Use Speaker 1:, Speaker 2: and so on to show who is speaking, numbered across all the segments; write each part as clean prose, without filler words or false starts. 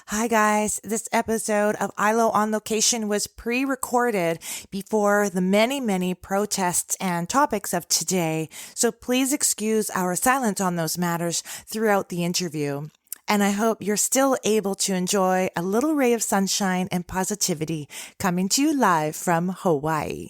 Speaker 1: Hi guys, this episode of ILO on Location was pre-recorded before the many protests and topics of today, so please excuse our silence on those matters throughout the interview. And I hope you're still able to enjoy a little ray of sunshine and positivity coming to you live from Hawaii.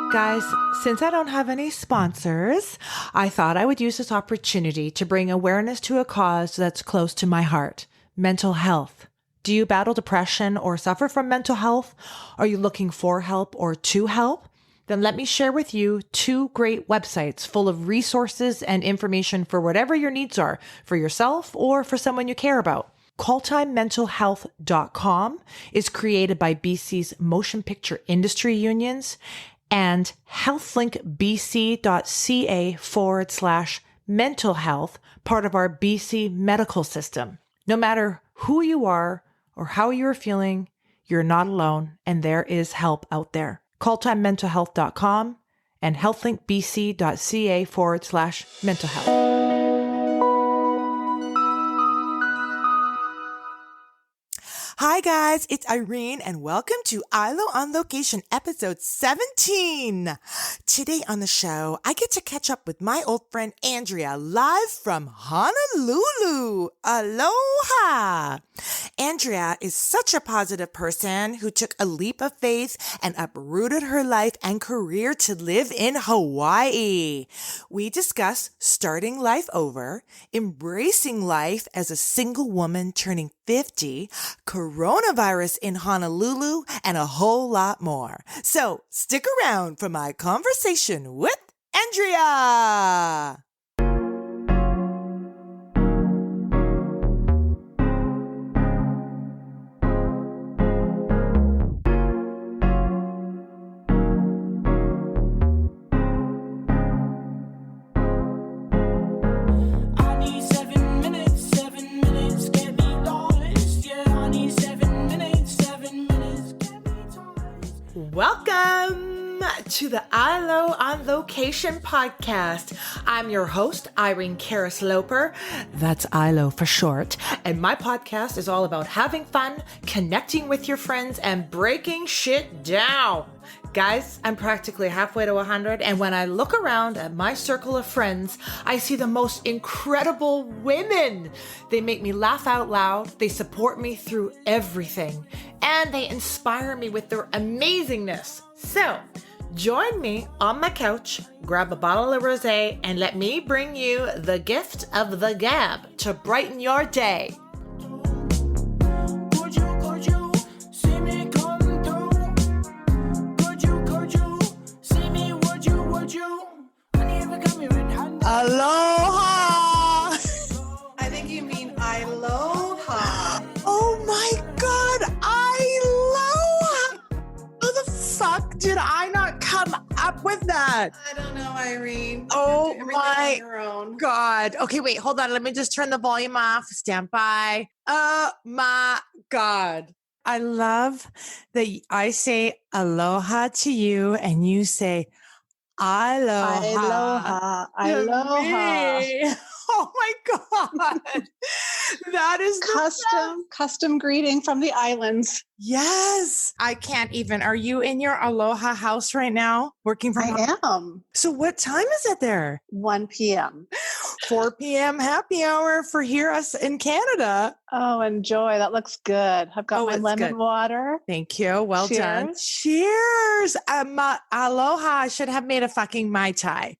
Speaker 1: Guys, since I don't have any sponsors, I thought I would use this opportunity to bring awareness to a cause that's close to my heart, mental health. Do you battle depression or suffer from mental health? Are you looking for help or to help? Then let me share with you 2 great websites full of resources and information for whatever your needs are, for yourself or for someone you care about. CallTimeMentalHealth.com is created by BC's motion picture industry unions, and healthlinkbc.ca/mental health, part of our BC medical system. No matter who you are or how you're feeling, you're not alone, and there is help out there. CallTimeMentalHealth.com and healthlinkbc.ca/mental health. Hi guys, it's Irene and welcome to ILO on Location episode 17. Today on the show, I get to catch up with my old friend Andrea live from Honolulu. Aloha! Andrea is such a positive person who took a leap of faith and uprooted her life and career to live in Hawaii. We discuss starting life over, embracing life as a single woman turning 50, coronavirus in Honolulu, and a whole lot more. So stick around for my conversation with Andrea. Welcome to the ILO on Location podcast. I'm your host, Irene Loper. That's ILO for short. And my podcast is all about having fun, connecting with your friends, and breaking shit down. Guys, I'm practically halfway to 100, and when I look around at my circle of friends, I see the most incredible women. They make me laugh out loud, they support me through everything, and they inspire me with their amazingness. So, join me on my couch, grab a bottle of rosé, and let me bring you the gift of the gab to brighten your day. Aloha!
Speaker 2: I think you mean aloha.
Speaker 1: Oh my God, aloha! How the fuck did I not come up with that?
Speaker 2: I don't know, Irene.
Speaker 1: Oh
Speaker 2: You have to do everything
Speaker 1: my
Speaker 2: on your own.
Speaker 1: God. Okay, wait, hold on. Let me just turn the volume off. Stand by. Oh my God. I love that I say aloha to you and you say aloha.
Speaker 2: Aloha.
Speaker 1: to
Speaker 2: Aloha.
Speaker 1: me. Oh my God. That is the
Speaker 2: Custom greeting from the islands.
Speaker 1: Yes. I can't even. Are you in your aloha house right now? Working from home?
Speaker 2: I am.
Speaker 1: So what time is it there?
Speaker 2: 1 p.m.
Speaker 1: 4 p.m. happy hour for here us in Canada.
Speaker 2: Oh, enjoy. That looks good. I've got my
Speaker 1: it's
Speaker 2: lemon
Speaker 1: good.
Speaker 2: water.
Speaker 1: Thank you. Well done.
Speaker 2: Cheers.
Speaker 1: Cheers. Aloha. I should have made a fucking Mai Tai.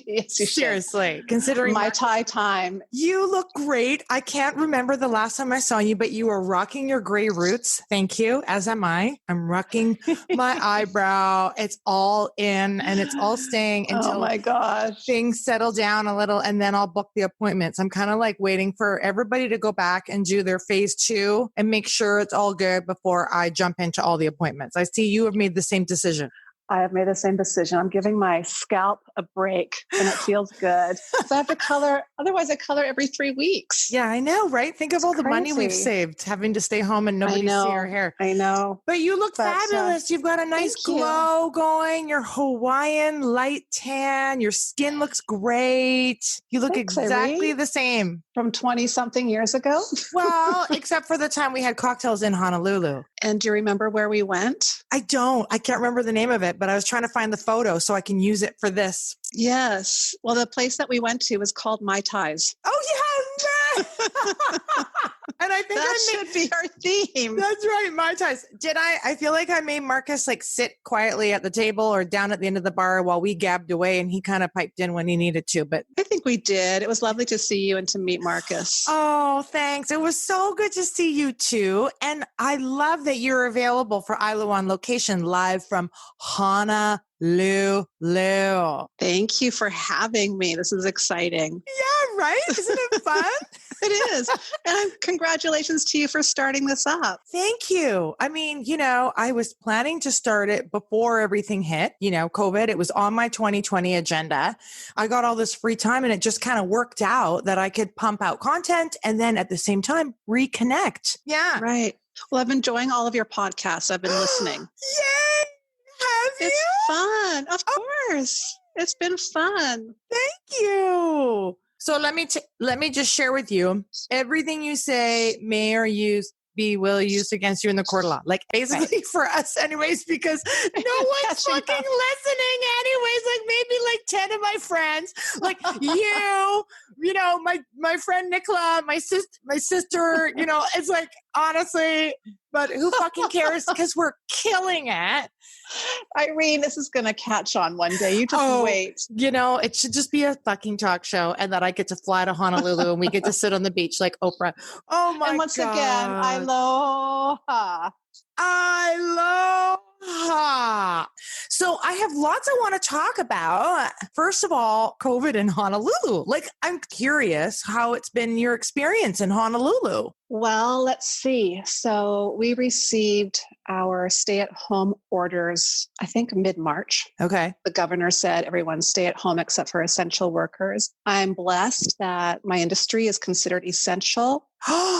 Speaker 2: Yes, you should.
Speaker 1: Seriously. Considering
Speaker 2: My Thai time.
Speaker 1: you look great. I can't remember the last time I saw you, but you are rocking your gray roots. Thank you. As am I. I'm rocking my eyebrow. It's all in and it's all staying until
Speaker 2: Oh my gosh.
Speaker 1: things settle down a little, and then I'll book the appointments. I'm kind of like waiting for everybody to go back and do their phase 2 and make sure it's all good before I jump into all the appointments. I see you have made the same decision.
Speaker 3: I have made the same decision. I'm giving my scalp a break and it feels good. So I have to color. Otherwise, I color every 3 weeks.
Speaker 1: Yeah, I know, right? Think of all the money we've
Speaker 3: Crazy.
Speaker 1: saved having to stay home and nobody see our hair.
Speaker 3: I know.
Speaker 1: But you look fabulous. You've got a nice
Speaker 3: thank you.
Speaker 1: glow going. Your Hawaiian light tan. Your skin looks great. You look
Speaker 3: Thanks,
Speaker 1: exactly
Speaker 3: Irene.
Speaker 1: the same.
Speaker 3: From 20 something years ago.
Speaker 1: Well, except for the time we had cocktails in Honolulu.
Speaker 3: And do you remember where we went?
Speaker 1: I don't. I can't remember the name of it, but I was trying to find the photo so I can use it for this.
Speaker 3: Yes. Well, the place that we went to was called Mai Tais.
Speaker 1: Oh, yeah. And I think
Speaker 3: that should be our theme.
Speaker 1: That's right. Mai Tais. Did I feel like I made Marcus like sit quietly at the table or down at the end of the bar while we gabbed away and he kind of piped in when he needed to. But
Speaker 3: I think we did. It was lovely to see you and to meet Marcus.
Speaker 1: Oh, thanks. It was so good to see you too. And I love that you're available for Ilo on Location live from Honolulu.
Speaker 3: Thank you for having me. This is exciting.
Speaker 1: Yeah, right? Isn't it fun?
Speaker 3: It is. And congratulations to you for starting this up.
Speaker 1: Thank you. I mean, I was planning to start it before everything hit, COVID. It was on my 2020 agenda. I got all this free time and it just kind of worked out that I could pump out content and then at the same time reconnect. Yeah.
Speaker 3: Right. Well, I've been enjoying all of your podcasts. I've been listening.
Speaker 1: Yay! Have you?
Speaker 3: It's fun. Of course. It's been fun.
Speaker 1: Thank you. So let me just share with you, everything you say may or will used against you in the court of law. Like basically for us anyways, because no one's fucking listening anyways, like maybe like 10 of my friends, like my friend Nicola, my sister, it's like honestly, but who fucking cares? Because we're killing it.
Speaker 3: Irene, this is going to catch on one day. You just wait.
Speaker 1: It should just be a fucking talk show and that I get to fly to Honolulu and we get to sit on the beach like Oprah. Oh my God.
Speaker 3: And once again, aloha.
Speaker 1: Aloha. So I have lots I want to talk about. First of all, COVID in Honolulu. Like, I'm curious how it's been your experience in Honolulu.
Speaker 3: Well, let's see. So we received our stay-at-home orders, I think mid-March.
Speaker 1: Okay.
Speaker 3: The governor said everyone stay at home except for essential workers. I'm blessed that my industry is considered essential.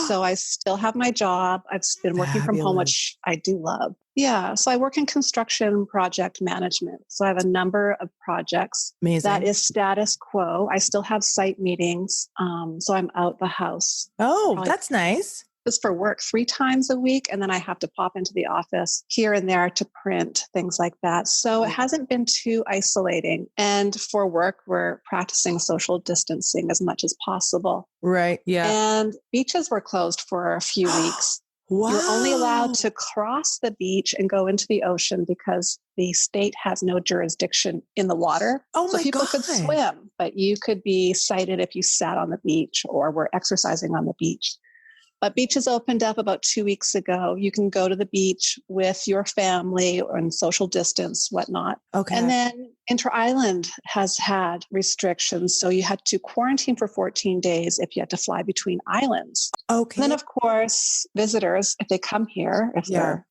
Speaker 3: So I still have my job. I've been working from home, which I do love. Yeah. So I work in construction project management. So I have a number of projects.
Speaker 1: Amazing.
Speaker 3: That is status quo. I still have site meetings. So I'm out the house.
Speaker 1: Oh, that's nice.
Speaker 3: Just for work 3 times a week. And then I have to pop into the office here and there to print, things like that. So it hasn't been too isolating. And for work, we're practicing social distancing as much as possible.
Speaker 1: Right. Yeah.
Speaker 3: And beaches were closed for a few weeks.
Speaker 1: Wow.
Speaker 3: You're only allowed to cross the beach and go into the ocean because the state has no jurisdiction in the water.
Speaker 1: Oh my God.
Speaker 3: So people could swim, but you could be cited if you sat on the beach or were exercising on the beach. But beaches opened up about 2 weeks ago. You can go to the beach with your family or in social distance, whatnot.
Speaker 1: Okay.
Speaker 3: And then Inter-Island has had restrictions. So you had to quarantine for 14 days if you had to fly between islands.
Speaker 1: Okay.
Speaker 3: And then, of course, visitors, if they come here, if they're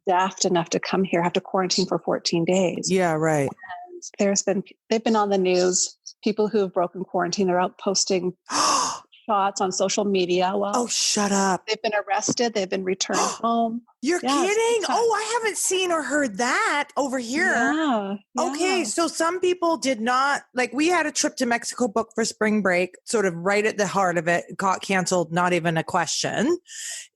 Speaker 3: daft enough to come here, have to quarantine for 14 days.
Speaker 1: Yeah, right.
Speaker 3: And they've been on the news. People who have broken quarantine, they're out posting shots on social media. Well,
Speaker 1: shut up.
Speaker 3: They've been arrested. They've been returned home.
Speaker 1: You're kidding? I haven't seen or heard that over here.
Speaker 3: Yeah.
Speaker 1: Okay. So some people did not, like we had a trip to Mexico booked for spring break, sort of right at the heart of it, got canceled, not even a question.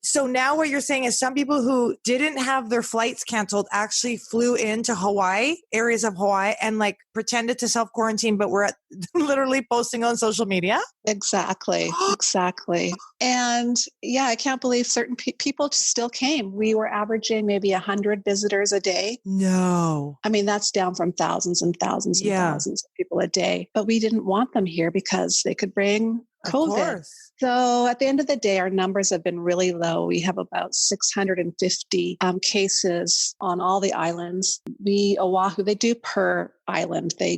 Speaker 1: So now what you're saying is some people who didn't have their flights canceled actually flew into Hawaii, areas of Hawaii, and like pretended to self-quarantine, but were literally posting on social media?
Speaker 3: Exactly. Exactly. And yeah, I can't believe certain people still came. We were averaging maybe 100 visitors a day.
Speaker 1: No.
Speaker 3: I mean, that's down from thousands and thousands and thousands of people a day. But we didn't want them here because they could bring COVID. So at the end of the day, our numbers have been really low. We have about 650 cases on all the islands. Oahu, they do per island. They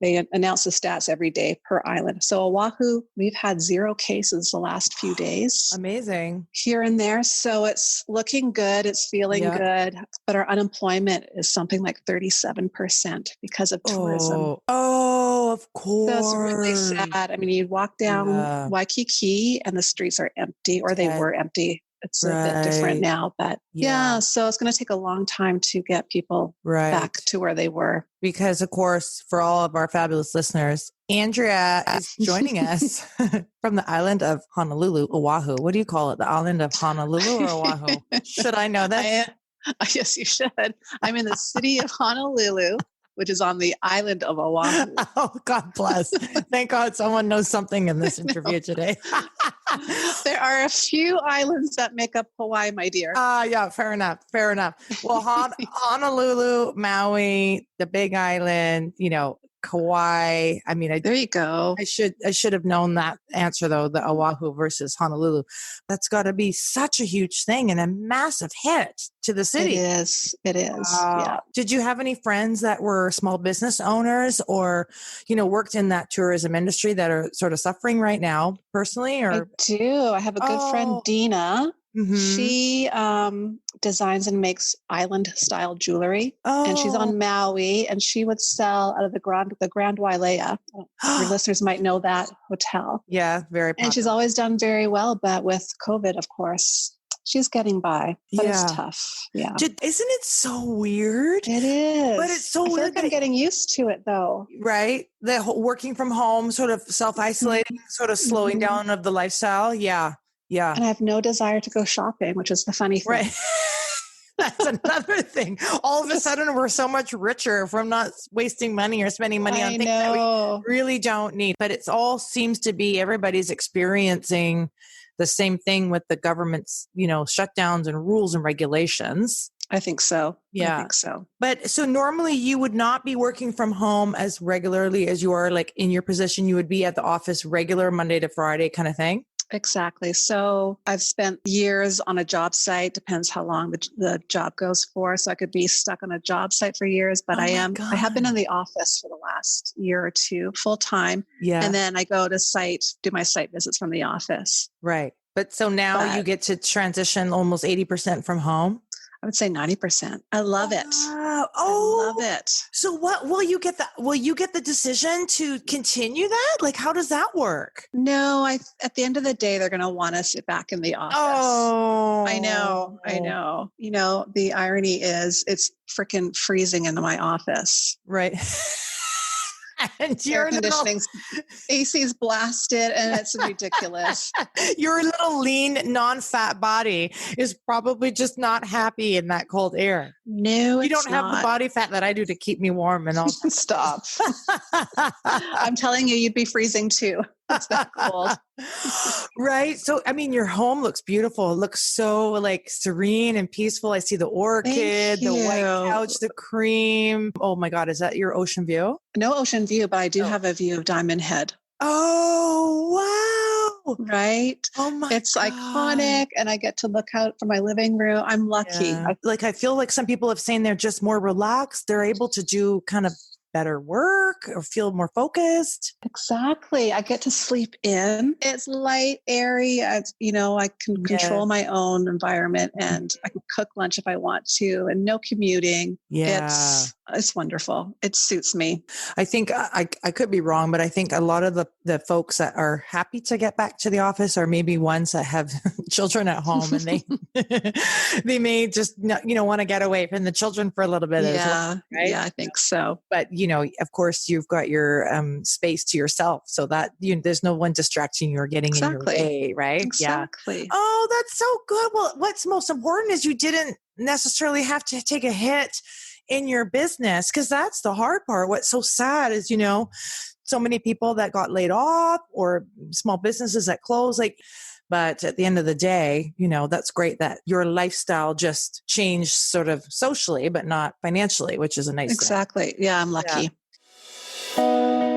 Speaker 3: they announce the stats every day per island. So Oahu, we've had 0 cases the last few days.
Speaker 1: Amazing.
Speaker 3: Here and there. So it's looking good. It's feeling good. But our unemployment is something like 37% because of tourism.
Speaker 1: Oh, of course.
Speaker 3: So it's really sad. I mean, you walk down Waikiki and the streets are empty, or they were empty. It's a bit different now, but so it's going to take a long time to get people back to where they were.
Speaker 1: Because of course, for all of our fabulous listeners, Andrea is joining us from the island of Honolulu, Oahu. What do you call it? The island of Honolulu or Oahu? Should I know that?
Speaker 3: Yes, you should. I'm in the city of Honolulu, which is on the island of Oahu.
Speaker 1: Oh, God bless. Thank God someone knows something in this interview today.
Speaker 3: There are a few islands that make up Hawaii, my dear.
Speaker 1: Yeah, fair enough. Fair enough. Well, Honolulu, Maui, the Big Island, Kauai. I mean,
Speaker 3: there you go.
Speaker 1: I should have known that answer though, the Oahu versus Honolulu. That's got to be such a huge thing and a massive hit to the city.
Speaker 3: It is. Yeah.
Speaker 1: Did you have any friends that were small business owners or, worked in that tourism industry that are sort of suffering right now personally? Or
Speaker 3: I do. I have a good friend, Dina. Mm-hmm. She designs and makes island style jewelry, and she's on Maui, and she would sell out of the Grand Wailea. Your listeners might know that hotel.
Speaker 1: Yeah, very popular.
Speaker 3: And she's always done very well, but with COVID, of course, she's getting by. But it's tough. Yeah,
Speaker 1: isn't it so weird?
Speaker 3: It is,
Speaker 1: but it's so weird.
Speaker 3: I feel like I'm getting used to it, though.
Speaker 1: Right, the whole working from home, sort of self-isolating, sort of slowing down of the lifestyle. Yeah. Yeah.
Speaker 3: And I have no desire to go shopping, which is the funny thing.
Speaker 1: Right. That's another thing. All of a sudden, we're so much richer from not wasting money or spending money on things that we really don't need. But it all seems to be everybody's experiencing the same thing with the government's, shutdowns and rules and regulations.
Speaker 3: I think so.
Speaker 1: Yeah.
Speaker 3: I think so.
Speaker 1: But so normally you would not be working from home as regularly as you are, like in your position, you would be at the office regular Monday to Friday kind of thing?
Speaker 3: Exactly. So I've spent years on a job site, depends how long the job goes for. So I could be stuck on a job site for years, but I have been in the office for the last year or two full time. Yeah. And then I go to do my site visits from the office.
Speaker 1: Right. But so now you get to transition almost 80% from home?
Speaker 3: I would say 90%. I love it. I love it.
Speaker 1: So what will you get the decision to continue that? Like, how does that work?
Speaker 3: No, at the end of the day, they're going to want us back in the office.
Speaker 1: Oh,
Speaker 3: I know. The irony is it's freaking freezing in my office.
Speaker 1: Right. And
Speaker 3: air conditioning's AC's blasted and it's ridiculous.
Speaker 1: Your little lean, non-fat body is probably just not happy in that cold air.
Speaker 3: No,
Speaker 1: you don't have the body fat that I do to keep me warm and all.
Speaker 3: Stop. I'm telling you, you'd be freezing too. It's that cold.
Speaker 1: Right. So, I mean, your home looks beautiful. It looks so like serene and peaceful. I see the orchid, the white couch, the cream. Oh my God. Is that your ocean view?
Speaker 3: No ocean view, but I do have a view of Diamond Head.
Speaker 1: Oh, wow.
Speaker 3: Right.
Speaker 1: Oh my
Speaker 3: It's
Speaker 1: God.
Speaker 3: iconic. And I get to look out from my living room. I'm lucky.
Speaker 1: Yeah. I feel like some people have saying they're just more relaxed. They're able to do kind of better work or feel more focused.
Speaker 3: Exactly. I get to sleep in. It's light, airy. I can control my own environment and I can cook lunch if I want to and no commuting.
Speaker 1: Yeah.
Speaker 3: It's wonderful. It suits me.
Speaker 1: I think I could be wrong, but I think a lot of the folks that are happy to get back to the office are maybe ones that have children at home and they may just, want to get away from the children for a little bit as well. Right?
Speaker 3: Yeah, I think so.
Speaker 1: But, of course, you've got your space to yourself so that there's no one distracting you or getting in your way, right?
Speaker 3: Exactly.
Speaker 1: Yeah. Oh, that's so good. Well, what's most important is you didn't necessarily have to take a hit in your business, because that's the hard part. What's so sad is, so many people that got laid off or small businesses that closed, but at the end of the day, that's great that your lifestyle just changed sort of socially, but not financially, which is a nice thing.
Speaker 3: Exactly. Yeah, I'm lucky.
Speaker 1: Yeah.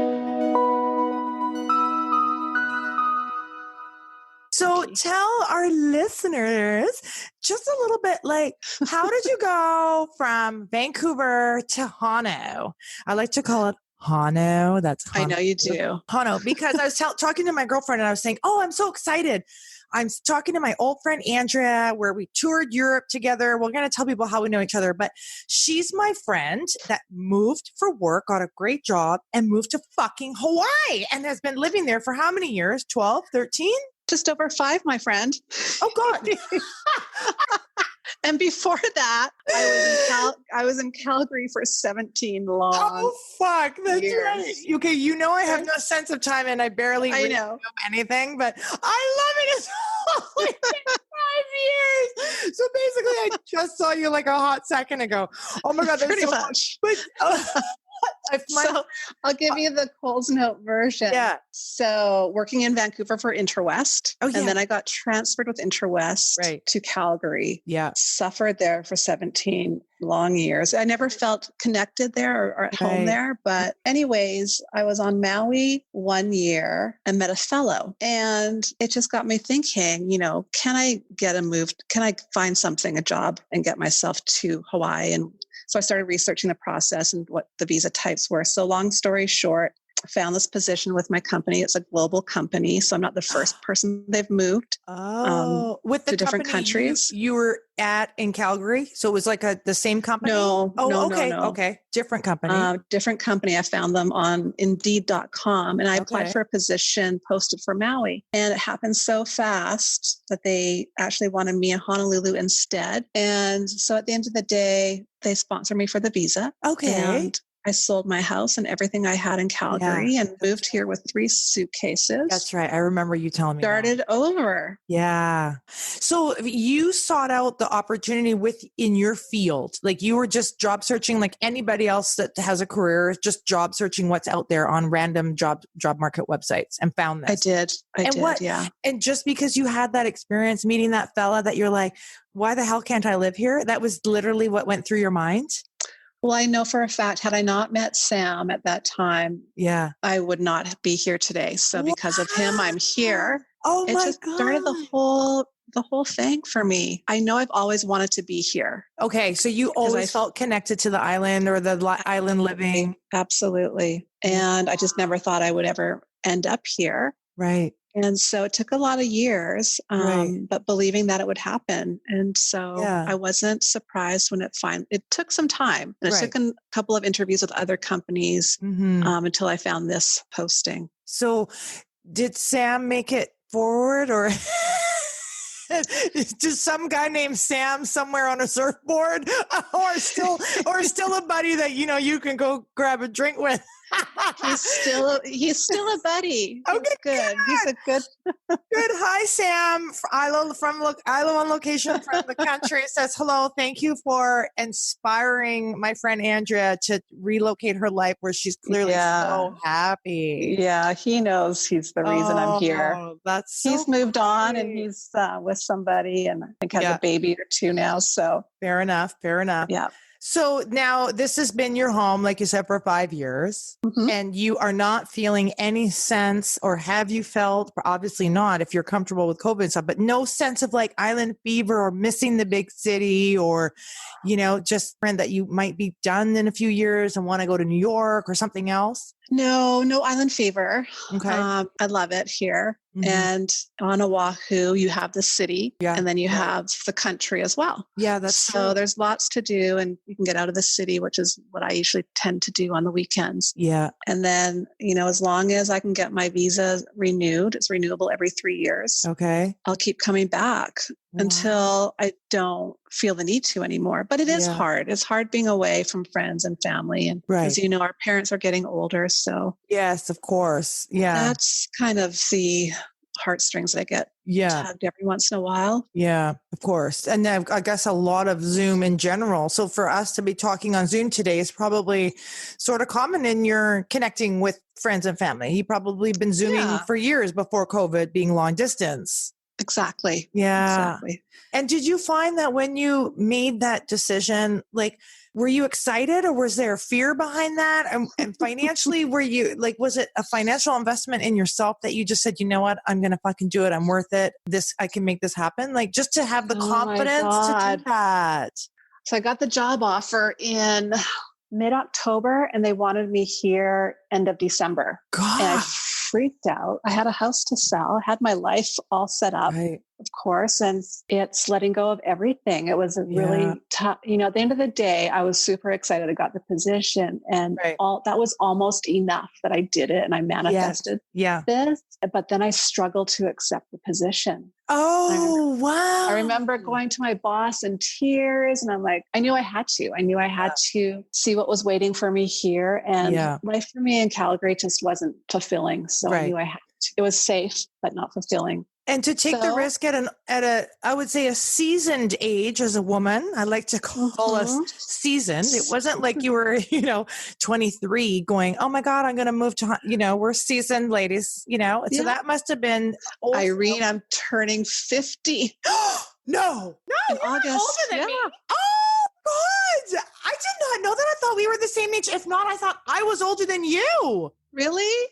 Speaker 1: So tell our listeners just a little bit, how did you go from Vancouver to Hano? I like to call it Hano. That's
Speaker 3: I know you
Speaker 1: Honolulu.
Speaker 3: do.
Speaker 1: Hano, because I was talking to my girlfriend and I was saying, oh, I'm so excited. I'm talking to my old friend, Andrea, where we toured Europe together. We're going to tell people how we know each other, but she's my friend that moved for work, got a great job and moved to fucking Hawaii and has been living there for how many years? 12, 13?
Speaker 3: Just over 5, my friend.
Speaker 1: Oh God.
Speaker 3: And before that, I was in Calgary for 17 long
Speaker 1: Oh fuck, that's
Speaker 3: years.
Speaker 1: right. Okay, you know I have no sense of time and I barely
Speaker 3: I
Speaker 1: really
Speaker 3: know
Speaker 1: anything, but I love it. It's only been 5 years. So basically, I just saw you like a hot second ago. Oh my God, that's
Speaker 3: pretty
Speaker 1: so
Speaker 3: much.
Speaker 1: But
Speaker 3: So I'll give you the Coles Note version.
Speaker 1: Yeah.
Speaker 3: So working in Vancouver for Interwest.
Speaker 1: Oh, yeah.
Speaker 3: And then I got transferred with Interwest to Calgary.
Speaker 1: Yeah.
Speaker 3: Suffered there for 17 long years. I never felt connected there or at home there. But anyways, I was on Maui 1 year and met a fellow. And it just got me thinking, can I get a move? Can I find something, a job, and get myself to Hawaii? And so I started researching the process and what the visa types were. So long story short, I found this position with my company. It's a global company. So I'm not the first person they've moved
Speaker 1: with the
Speaker 3: to different countries.
Speaker 1: You were at in Calgary. So it was like the same company?
Speaker 3: No.
Speaker 1: Okay. Different company.
Speaker 3: Different company. I found them on Indeed.com and I applied for a position posted for Maui. And it happened so fast that they actually wanted me in Honolulu instead. And so at the end of the day, they sponsored me for the visa.
Speaker 1: Okay.
Speaker 3: And I sold my house and everything I had in Calgary and moved here with 3 suitcases.
Speaker 1: That's right. I remember you telling me.
Speaker 3: Started over.
Speaker 1: Yeah. So you sought out the opportunity in your field. Like you were just job searching like anybody else that has a career, just job searching what's out there on random job market websites and found this.
Speaker 3: I did. Yeah.
Speaker 1: And just because you had that experience meeting that fella that you're like, why the hell can't I live here? That was literally what went through your mind.
Speaker 3: Well, I know for a fact, had I not met Sam at that time, I would not be here today. So because of him, I'm here.
Speaker 1: Oh my God.
Speaker 3: It just started the whole thing for me. I know I've always wanted to be here.
Speaker 1: Okay. So you always felt connected to the island or the island living.
Speaker 3: Absolutely. And I just never thought I would ever end up here.
Speaker 1: Right.
Speaker 3: And so it took a lot of years, but believing that it would happen. And so I wasn't surprised when it took some time. And it took a couple of interviews with other companies until I found this posting.
Speaker 1: So did Sam make it forward or just some guy named Sam somewhere on a surfboard or still a buddy that, you can go grab a drink with?
Speaker 3: He's still a buddy.
Speaker 1: Okay,
Speaker 3: good. He's a good.
Speaker 1: Good. Hi, Sam. From on location from the country says hello. Thank you for inspiring my friend Andrea to relocate her life where she's clearly so happy.
Speaker 3: Yeah, he knows he's the reason I'm here. He's moved on and he's with somebody and I think has a baby or 2 now. So
Speaker 1: fair enough. Yeah. So now this has been your home, like you said, for 5 years, and you are not feeling any sense, or have you felt, obviously not if you're comfortable with COVID and stuff, but no sense of like island fever or missing the big city or, just friend that you might be done in a few years and want to go to New York or something else?
Speaker 3: No island fever.
Speaker 1: Okay.
Speaker 3: I love it here. And on Oahu, you have the city and then you have the country as well.
Speaker 1: Yeah, that's
Speaker 3: so true. There's lots to do and you can get out of the city, which is what I usually tend to do on the weekends.
Speaker 1: Yeah.
Speaker 3: And then, as long as I can get my visa renewed, it's renewable every 3 years.
Speaker 1: Okay.
Speaker 3: I'll keep coming back until I don't feel the need to anymore. But it is hard. It's hard being away from friends and family. And as you know, our parents are getting older. So
Speaker 1: yes, of course. Yeah.
Speaker 3: That's kind of the heartstrings that get tugged every once in a while.
Speaker 1: Yeah, of course. And then I guess a lot of Zoom in general. So for us to be talking on Zoom today is probably sort of common in your connecting with friends and family. You probably been Zooming for years before COVID being long distance.
Speaker 3: Exactly.
Speaker 1: Yeah.
Speaker 3: Exactly.
Speaker 1: And did you find that when you made that decision, like, were you excited or was there fear behind that? And financially, were you like, was it a financial investment in yourself that you just said, you know what, I'm going to fucking do it. I'm worth it. I can make this happen. Like just to have the confidence to do that.
Speaker 3: So I got the job offer in mid-October and they wanted me here end of December.
Speaker 1: God.
Speaker 3: And I freaked out. I had a house to sell, had my life all set up,
Speaker 1: Right.
Speaker 3: of course, and it's letting go of everything. It was a really tough, at the end of the day, I was super excited. I got the position and all that was almost enough that I did it and I manifested this, but then I struggled to accept the position.
Speaker 1: Oh, wow.
Speaker 3: I remember going to my boss in tears and I'm like, I knew I had to see what was waiting for me here. And life for me in Calgary just wasn't fulfilling. So I knew I had to. It was safe, but not fulfilling.
Speaker 1: And to take the risk at I would say a seasoned age as a woman, I like to call us seasoned. It wasn't like you were, 23 going, oh my God, I'm going to move to, we're seasoned ladies, so that must have been. Also,
Speaker 3: Irene, I'm turning 50.
Speaker 1: No,
Speaker 3: in August.
Speaker 1: Older than me. Oh God. I did not know that. I thought we were the same age. If not, I thought I was older than you.
Speaker 3: Really?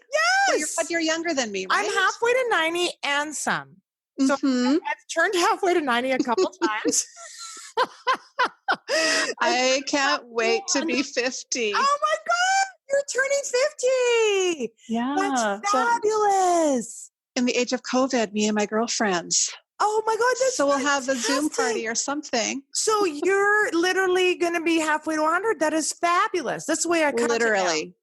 Speaker 1: Yes.
Speaker 3: But you're younger than me, right?
Speaker 1: I'm halfway to 90 and some. So I've turned halfway to 90 a couple times.
Speaker 3: I can't wait to be 50.
Speaker 1: Oh my God. You're turning 50.
Speaker 3: Yeah.
Speaker 1: That's fabulous.
Speaker 3: In the age of COVID, me and my girlfriends.
Speaker 1: Oh my God. That's
Speaker 3: so we'll have a Zoom party or something.
Speaker 1: So you're literally going to be halfway to 100. That is fabulous. That's the way I count
Speaker 3: literally.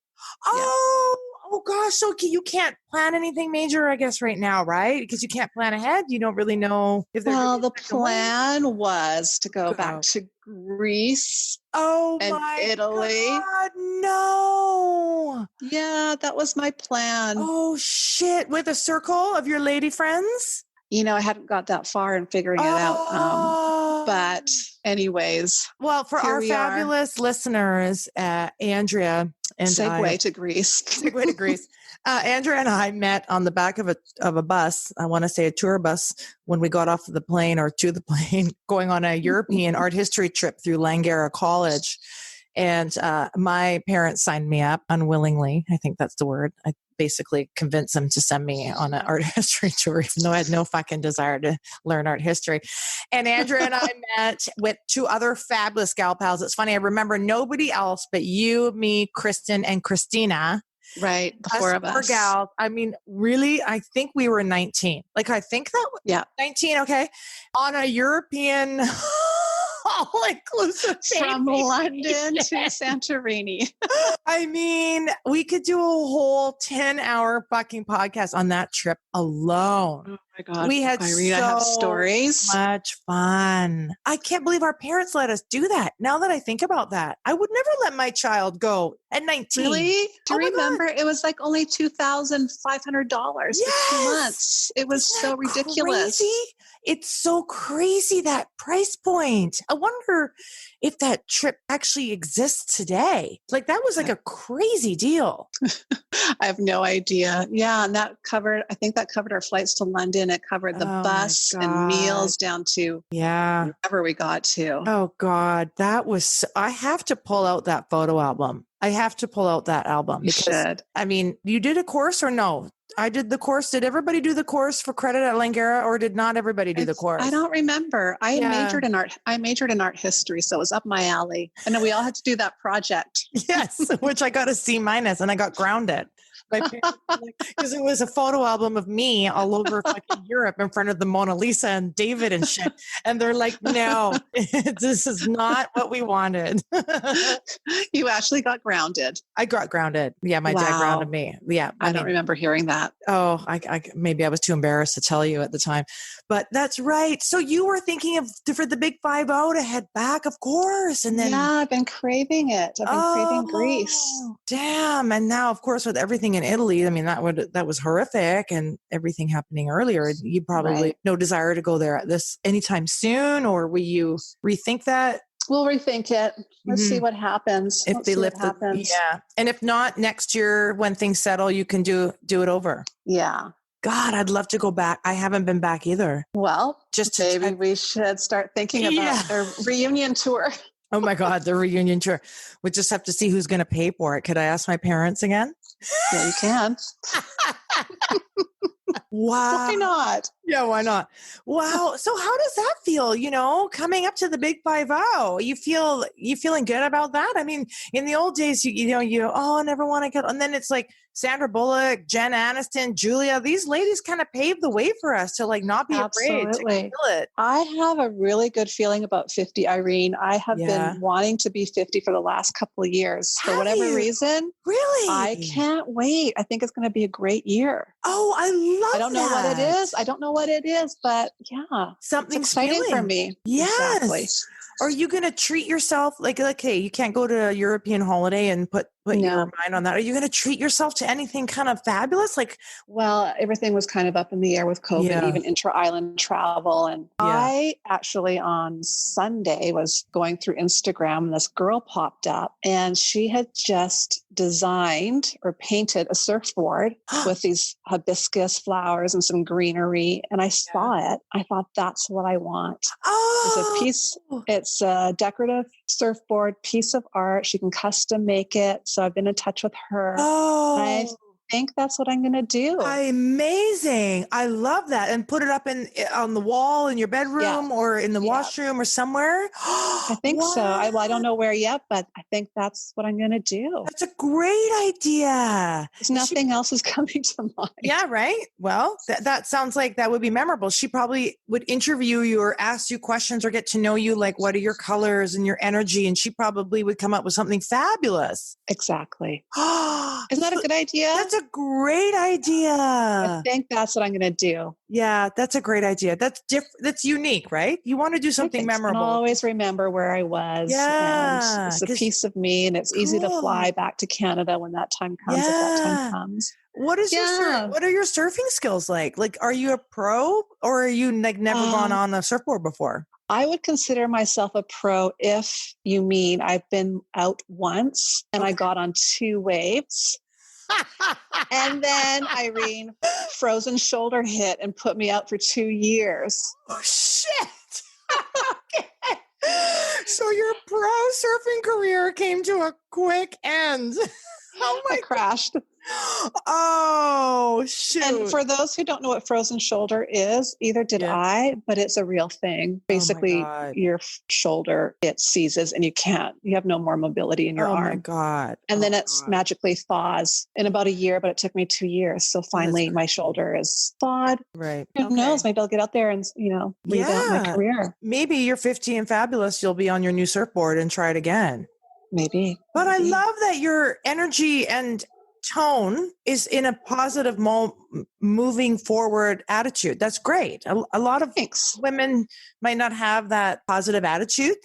Speaker 1: Oh gosh. So you can't plan anything major, I guess, right now, right? Because you can't plan ahead. You don't really know if they're.
Speaker 3: Well, the plan was to go back to Greece.
Speaker 1: Oh
Speaker 3: and
Speaker 1: my
Speaker 3: Italy.
Speaker 1: God, no.
Speaker 3: Yeah, that was my plan.
Speaker 1: Oh shit. With a circle of your lady friends?
Speaker 3: I hadn't got that far in figuring it out. But anyways.
Speaker 1: Well, for our fabulous listeners, Andrea and
Speaker 3: Segue to Greece.
Speaker 1: Segue to Greece. Andrea and I met on the back of a bus. I want to say a tour bus when we got off of the plane or to the plane going on a European art history trip through Langara College. And my parents signed me up unwillingly. I think that's the word. I basically convinced them to send me on an art history tour, even though I had no fucking desire to learn art history. And Andrea and I met with two other fabulous gal pals. It's funny. I remember nobody else but you, me, Kristen, and Christina.
Speaker 3: Right. The four of us.
Speaker 1: Four gals. I mean, really, I think we were 19. Like, I think that 19. Okay. On a European all-inclusive
Speaker 3: from London to Santorini.
Speaker 1: I mean, we could do a whole 10-hour fucking podcast on that trip alone.
Speaker 3: Oh my God.
Speaker 1: We had
Speaker 3: Irene, I have stories.
Speaker 1: Much fun. I can't believe our parents let us do that. Now that I think about that, I would never let my child go at 19.
Speaker 3: Really? Do you remember? It was like only $2,500 for 2 months. It was so ridiculous.
Speaker 1: Crazy? It's so crazy, that price point. I wonder if that trip actually exists today. Like, that was like a crazy deal.
Speaker 3: I have no idea. Yeah. And I think that covered our flights to London. It covered the bus and meals down to wherever we got to.
Speaker 1: Oh God. That was, I have to pull out that photo album. I have to pull out that album.
Speaker 3: You should.
Speaker 1: I mean, you did a course or no? I did the course. Did everybody do the course for credit at Langara, or did not everybody do the course?
Speaker 3: I don't remember. I majored in art. I majored in art history, so it was up my alley. And we all had to do that project.
Speaker 1: Yes, which I got a C-, and I got grounded. Because it was a photo album of me all over fucking Europe in front of the Mona Lisa and David and shit. And they're like, no, this is not what we wanted.
Speaker 3: You actually got grounded.
Speaker 1: I got grounded. Yeah, my dad grounded me. Yeah.
Speaker 3: I don't remember hearing that.
Speaker 1: Oh, maybe I was too embarrassed to tell you at the time. But that's right. So you were thinking for the big 5-0 to head back, of course. And then
Speaker 3: I've been craving it. I've been craving Greece.
Speaker 1: Damn. And now, of course, with everything in Italy, I mean, that was horrific, and everything happening earlier. You probably no desire to go there at this anytime soon, or will you rethink that?
Speaker 3: We'll rethink it. Let's see what happens.
Speaker 1: If they lift it, and if not, next year when things settle, you can do it over.
Speaker 3: Yeah.
Speaker 1: God, I'd love to go back. I haven't been back either.
Speaker 3: Well, maybe we should start thinking about a reunion tour.
Speaker 1: Oh my God, the reunion tour. We just have to see who's going to pay for it. Could I ask my parents again?
Speaker 3: Yeah, you can.
Speaker 1: Wow.
Speaker 3: Why not?
Speaker 1: Yeah, why not? Wow. So how does that feel, coming up to the big 5-0? You feeling good about that? I mean, in the old days, I never want to get, and then it's like Sandra Bullock, Jen Aniston, Julia, these ladies kind of paved the way for us to like not be afraid to
Speaker 3: Absolutely.
Speaker 1: kill it.
Speaker 3: I have a really good feeling about 50, Irene. I have been wanting to be 50 for the last couple of years. For
Speaker 1: Have
Speaker 3: whatever
Speaker 1: you?
Speaker 3: reason,
Speaker 1: Really?
Speaker 3: I can't wait. I think it's going to be a great year.
Speaker 1: Oh, I love
Speaker 3: I don't know what it is. I don't know what it is, but yeah,
Speaker 1: Something's
Speaker 3: it's exciting for
Speaker 1: feeling.
Speaker 3: me.
Speaker 1: Yes.
Speaker 3: Exactly.
Speaker 1: Are you going to treat yourself like, hey, you can't go to a European holiday and put your mind on that. Are you going to treat yourself to anything kind of fabulous? Like,
Speaker 3: well, everything was kind of up in the air with COVID, even intra-island travel. And I actually on Sunday was going through Instagram and this girl popped up and she had just designed or painted a surfboard with these hibiscus flowers and some greenery. And I saw it. I thought, that's what I want. It's a decorative surfboard, piece of art. She can custom make it. So I've been in touch with her. I think that's what I'm going to do.
Speaker 1: Amazing. I love that. And put it up on the wall in your bedroom or in the washroom or somewhere.
Speaker 3: I think so. I don't know where yet, but I think that's what I'm going to do.
Speaker 1: That's a great idea.
Speaker 3: Nothing else is coming to mind.
Speaker 1: Yeah, right. Well, that sounds like that would be memorable. She probably would interview you or ask you questions or get to know you, like what are your colors and your energy, and she probably would come up with something fabulous.
Speaker 3: Exactly. Isn't that a good idea?
Speaker 1: That's a great idea.
Speaker 3: I think that's what I'm going to do.
Speaker 1: Yeah, that's a great idea. That's different. That's unique, right? You want to do something memorable.
Speaker 3: I'll always remember where I was.
Speaker 1: Yeah,
Speaker 3: and it's a piece of me, and it's easy to fly back to Canada when that time comes. If that time comes.
Speaker 1: What are your surfing skills like? Like, are you a pro or are you like never gone on a surfboard before?
Speaker 3: I would consider myself a pro if you mean I've been out once and I got on 2 waves. And then Irene, frozen shoulder hit and put me out for 2 years.
Speaker 1: Oh, shit. Okay. So your pro surfing career came to a quick end. Oh my!
Speaker 3: I crashed.
Speaker 1: Oh, shoot.
Speaker 3: And for those who don't know what frozen shoulder is, either did I, but it's a real thing. Basically, your shoulder, it seizes and you have no more mobility in your arm.
Speaker 1: Oh my God.
Speaker 3: And then it's magically thaws in about a year, but it took me 2 years. So finally my shoulder is thawed.
Speaker 1: Right.
Speaker 3: Who knows? Maybe I'll get out there and, revamp my career.
Speaker 1: Maybe you're 50 and fabulous. You'll be on your new surfboard and try it again.
Speaker 3: Maybe.
Speaker 1: But I love that your energy and tone is in a positive moving forward attitude. That's great. A lot of women might not have that positive attitude.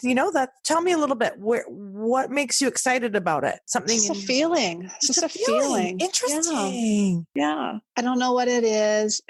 Speaker 1: Tell me a little bit, what makes you excited about it?
Speaker 3: It's a feeling. Just a feeling.
Speaker 1: Interesting.
Speaker 3: Yeah. I don't know what it is.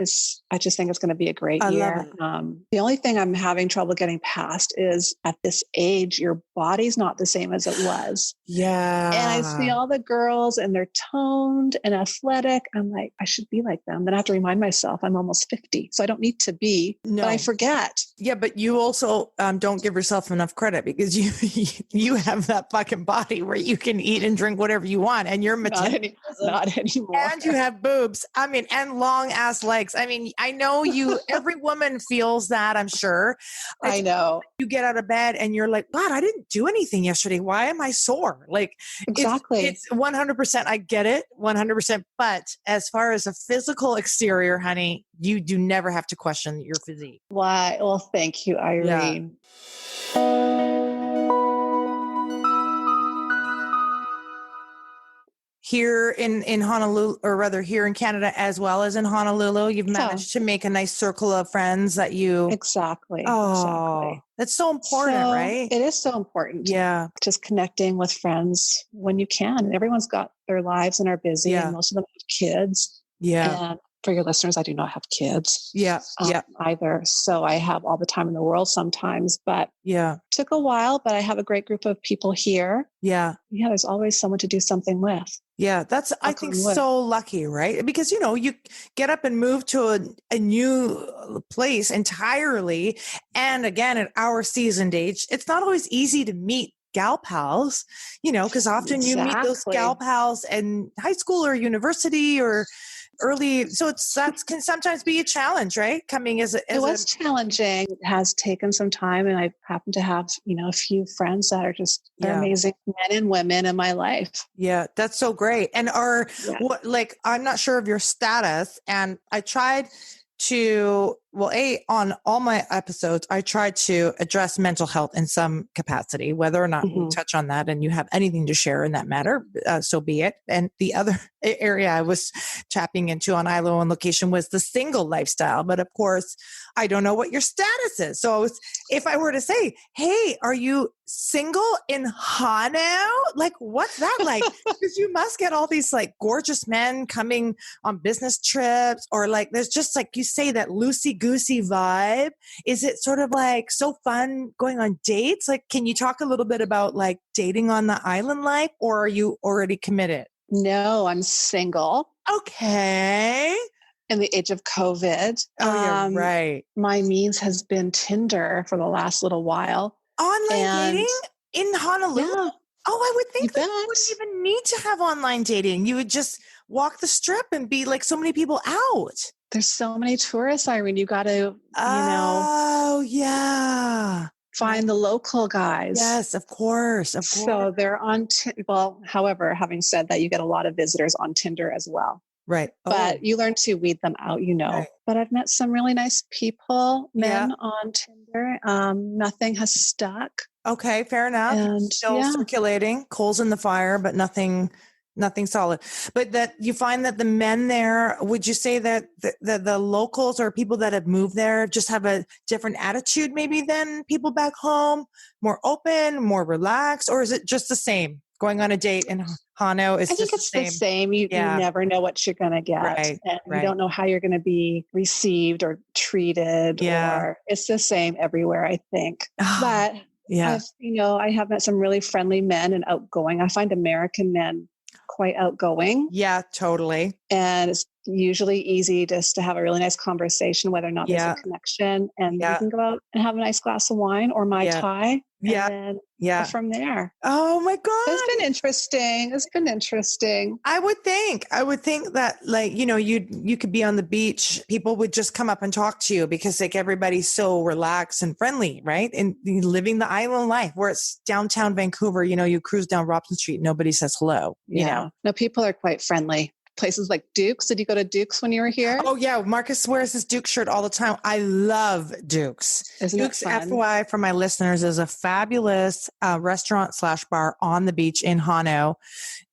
Speaker 3: I just think it's going to be a great year. The only thing I'm having trouble getting past is at this age, your body's not the same as it was.
Speaker 1: Yeah.
Speaker 3: And I see all the girls and they're toned and athletic. I'm like, I should be like them. Then I have to remind myself I'm almost 50. So I don't need to be, but I forget.
Speaker 1: Yeah. But you also don't give yourself enough credit because you have that fucking body where you can eat and drink whatever you want and you're
Speaker 3: not anymore.
Speaker 1: And you have boobs. I mean, and long ass legs. I mean, I know every woman feels that, I'm sure.
Speaker 3: I know.
Speaker 1: You get out of bed and you're like, God, I didn't do anything yesterday. Why am I sore? Like,
Speaker 3: exactly.
Speaker 1: It's 100%. I get it 100%. But as far as a physical exterior, honey, you do never have to question your physique.
Speaker 3: Why? Well, thank you, Irene. Yeah.
Speaker 1: Here in Honolulu, or rather here in Canada, as well as in Honolulu, you've managed to make a nice circle of friends that you...
Speaker 3: Exactly.
Speaker 1: That's so important, right?
Speaker 3: It is so important.
Speaker 1: Yeah.
Speaker 3: Just connecting with friends when you can. And everyone's got their lives and are busy, and most of them have kids.
Speaker 1: Yeah.
Speaker 3: And for your listeners, I do not have kids.
Speaker 1: Yeah.
Speaker 3: Either. So I have all the time in the world sometimes, but
Speaker 1: it
Speaker 3: took a while, but I have a great group of people here. Yeah. There's always someone to do something with.
Speaker 1: Yeah, that's, I think, so lucky, right? Because, you get up and move to a new place entirely. And again, at our seasoned age, it's not always easy to meet gal pals, because often you meet those gal pals in high school or university or early. So that can sometimes be a challenge, right? Coming as
Speaker 3: it was challenging. It has taken some time, and I happen to have, a few friends that are just they're amazing men and women in my life.
Speaker 1: Yeah, that's so great. And I'm not sure of your status, and I tried to, on all my episodes, I try to address mental health in some capacity, whether or not we touch on that and you have anything to share in that matter, so be it. And the other area I was tapping into on Ilo on Location was the single lifestyle. But of course, I don't know what your status is. So if I were to say, hey, are you single in Hano? Like, what's that like? Because you must get all these like gorgeous men coming on business trips, or like, there's just like you say that loosey-goosey vibe. Is it sort of like so fun going on dates? Like, can you talk a little bit about like dating on the island life, or are you already committed?
Speaker 3: No, I'm single.
Speaker 1: Okay.
Speaker 3: In the age of COVID.
Speaker 1: Oh, you're right.
Speaker 3: My means has been Tinder for the last little while.
Speaker 1: Online dating in Honolulu?
Speaker 3: Yeah.
Speaker 1: Oh, I would think
Speaker 3: that
Speaker 1: you wouldn't even need to have online dating. You would just walk the strip and be like so many people out.
Speaker 3: There's so many tourists, Irene. You got to,
Speaker 1: Oh, yeah.
Speaker 3: find the local guys.
Speaker 1: Yes, of course.
Speaker 3: So they're on, however, having said that, you get a lot of visitors on Tinder as well.
Speaker 1: Right.
Speaker 3: But you learn to weed them out, Right. But I've met some really nice people, men on Tinder. Nothing has stuck.
Speaker 1: Okay, fair enough.
Speaker 3: And
Speaker 1: still circulating, coals in the fire, but nothing solid. But that you find that the men there, would you say that the locals or people that have moved there just have a different attitude maybe than people back home? More open, more relaxed, or is it just the same? Going on a date in Hano is
Speaker 3: I think it's the same. You never know what you're going to get.
Speaker 1: Right,
Speaker 3: and you don't know how you're going to be received or treated. Or it's the same everywhere, I think. But I have met some really friendly men and outgoing. I find American men quite outgoing.
Speaker 1: Yeah, totally.
Speaker 3: And it's usually easy just to have a really nice conversation, whether or not there's a connection. And you can go out and have a nice glass of wine or Mai Tai. And then from there.
Speaker 1: Oh my God.
Speaker 3: It's been interesting.
Speaker 1: I would think that like, you could be on the beach. People would just come up and talk to you because like everybody's so relaxed and friendly, right? And living the island life where it's downtown Vancouver, you cruise down Robson Street. Nobody says hello, you know?
Speaker 3: No, people are quite friendly. Places like Duke's. Did you go to Duke's when you were here?
Speaker 1: Oh yeah. Marcus wears his Duke shirt all the time. I love Duke's. Duke's, FYI, for my listeners, is a fabulous restaurant / bar on the beach in Hano.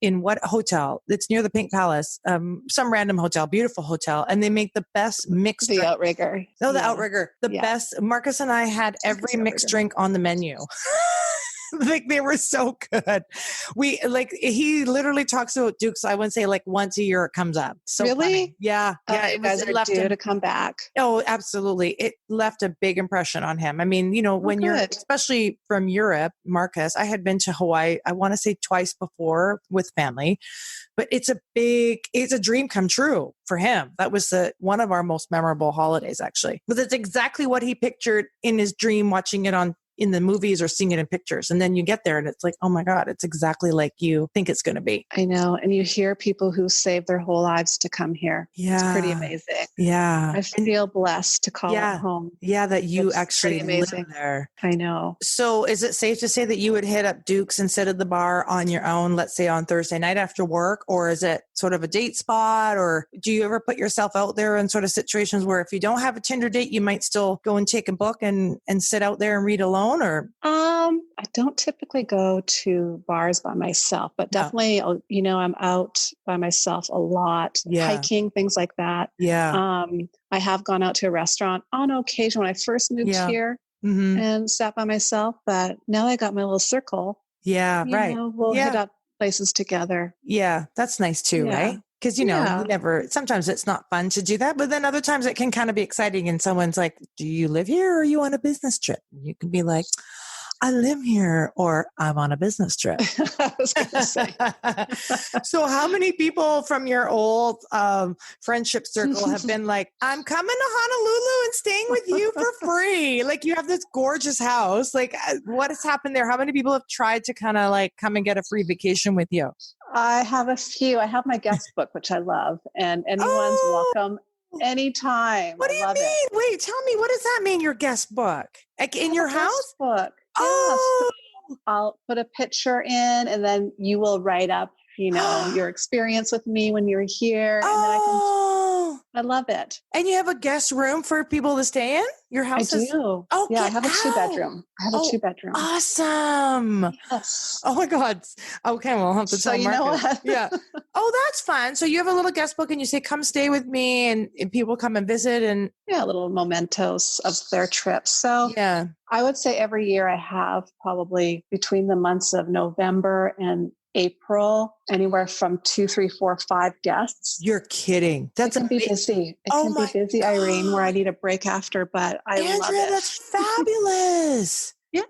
Speaker 1: In what hotel? It's near the Pink Palace. Some random hotel, beautiful hotel. And they make the best mixed
Speaker 3: drink. Outrigger.
Speaker 1: No, the Outrigger. The best. Marcus and I had every mixed drink on the menu. Like they were so good. He literally talks about Duke's. I wouldn't say like once a year it comes up. So
Speaker 3: really?
Speaker 1: Funny. Yeah. Yeah.
Speaker 3: You guys are due to come back.
Speaker 1: Oh, absolutely. It left a big impression on him. I mean, when you're, especially from Europe, Marcus, I had been to Hawaii, I want to say twice before with family, but it's a dream come true for him. That was one of our most memorable holidays, actually. But it's exactly what he pictured in his dream, watching it in the movies or seeing it in pictures. And then you get there and it's like, oh my God, it's exactly like you think it's going to be.
Speaker 3: I know. And you hear people who saved their whole lives to come here.
Speaker 1: Yeah.
Speaker 3: It's pretty amazing.
Speaker 1: Yeah.
Speaker 3: I feel blessed to call it home.
Speaker 1: Yeah. That you actually live there.
Speaker 3: I know.
Speaker 1: So is it safe to say that you would hit up Duke's and sit at the bar on your own, let's say on Thursday night after work, or is it sort of a date spot? Or do you ever put yourself out there in sort of situations where if you don't have a Tinder date, you might still go and take a book and sit out there and read alone? Or
Speaker 3: I don't typically go to bars by myself, but definitely, I'm out by myself a lot, hiking, things like that.
Speaker 1: Yeah.
Speaker 3: I have gone out to a restaurant on occasion when I first moved here and sat by myself, but now I got my little circle.
Speaker 1: Yeah. Right.
Speaker 3: We'll hit up places together.
Speaker 1: Yeah. That's nice too, right? Because, you never, sometimes it's not fun to do that, but then other times it can kind of be exciting. And someone's like, do you live here or are you on a business trip? And you can be like, I live here or I'm on a business trip.
Speaker 3: I was going to say.
Speaker 1: So how many people from your old friendship circle have been like, I'm coming to Honolulu and staying with you for free? Like you have this gorgeous house. Like what has happened there? How many people have tried to kind of like come and get a free vacation with you?
Speaker 3: I have a few. I have my guest book, which I love, and anyone's
Speaker 1: Oh,
Speaker 3: welcome anytime.
Speaker 1: what
Speaker 3: I
Speaker 1: do you
Speaker 3: love it.
Speaker 1: mean? Wait, tell me, what does that mean, your guest book? Like
Speaker 3: I
Speaker 1: in
Speaker 3: have
Speaker 1: your
Speaker 3: a guest
Speaker 1: house?
Speaker 3: book. Yeah. So
Speaker 1: Oh,
Speaker 3: I'll put a picture in, and then you will write up, your experience with me when you were here, and then
Speaker 1: oh.
Speaker 3: I love it.
Speaker 1: And you have a guest room for people to stay in? Your
Speaker 3: I
Speaker 1: house is,
Speaker 3: do.
Speaker 1: oh,
Speaker 3: Yeah, I
Speaker 1: get
Speaker 3: have a two
Speaker 1: out.
Speaker 3: bedroom. I have a
Speaker 1: Oh,
Speaker 3: two bedroom.
Speaker 1: awesome.
Speaker 3: Yes.
Speaker 1: Oh my God. Okay, well, I'll have to
Speaker 3: So
Speaker 1: tell
Speaker 3: you know
Speaker 1: Marcus.
Speaker 3: what?
Speaker 1: Yeah. Oh, that's fun. So you have a little guest book and you say, come stay with me, and people come and visit, and
Speaker 3: Yeah, little mementos of their trip. So
Speaker 1: yeah.
Speaker 3: I would say every year I have probably between the months of November and April, anywhere from 2, 3, 4, 5 guests.
Speaker 1: You're kidding. That's
Speaker 3: It can be
Speaker 1: amazing.
Speaker 3: busy. It
Speaker 1: Oh
Speaker 3: can be
Speaker 1: my
Speaker 3: busy, Irene, where I need a break after, but I love
Speaker 1: Andrea,
Speaker 3: it.
Speaker 1: that's fabulous.
Speaker 3: Yeah,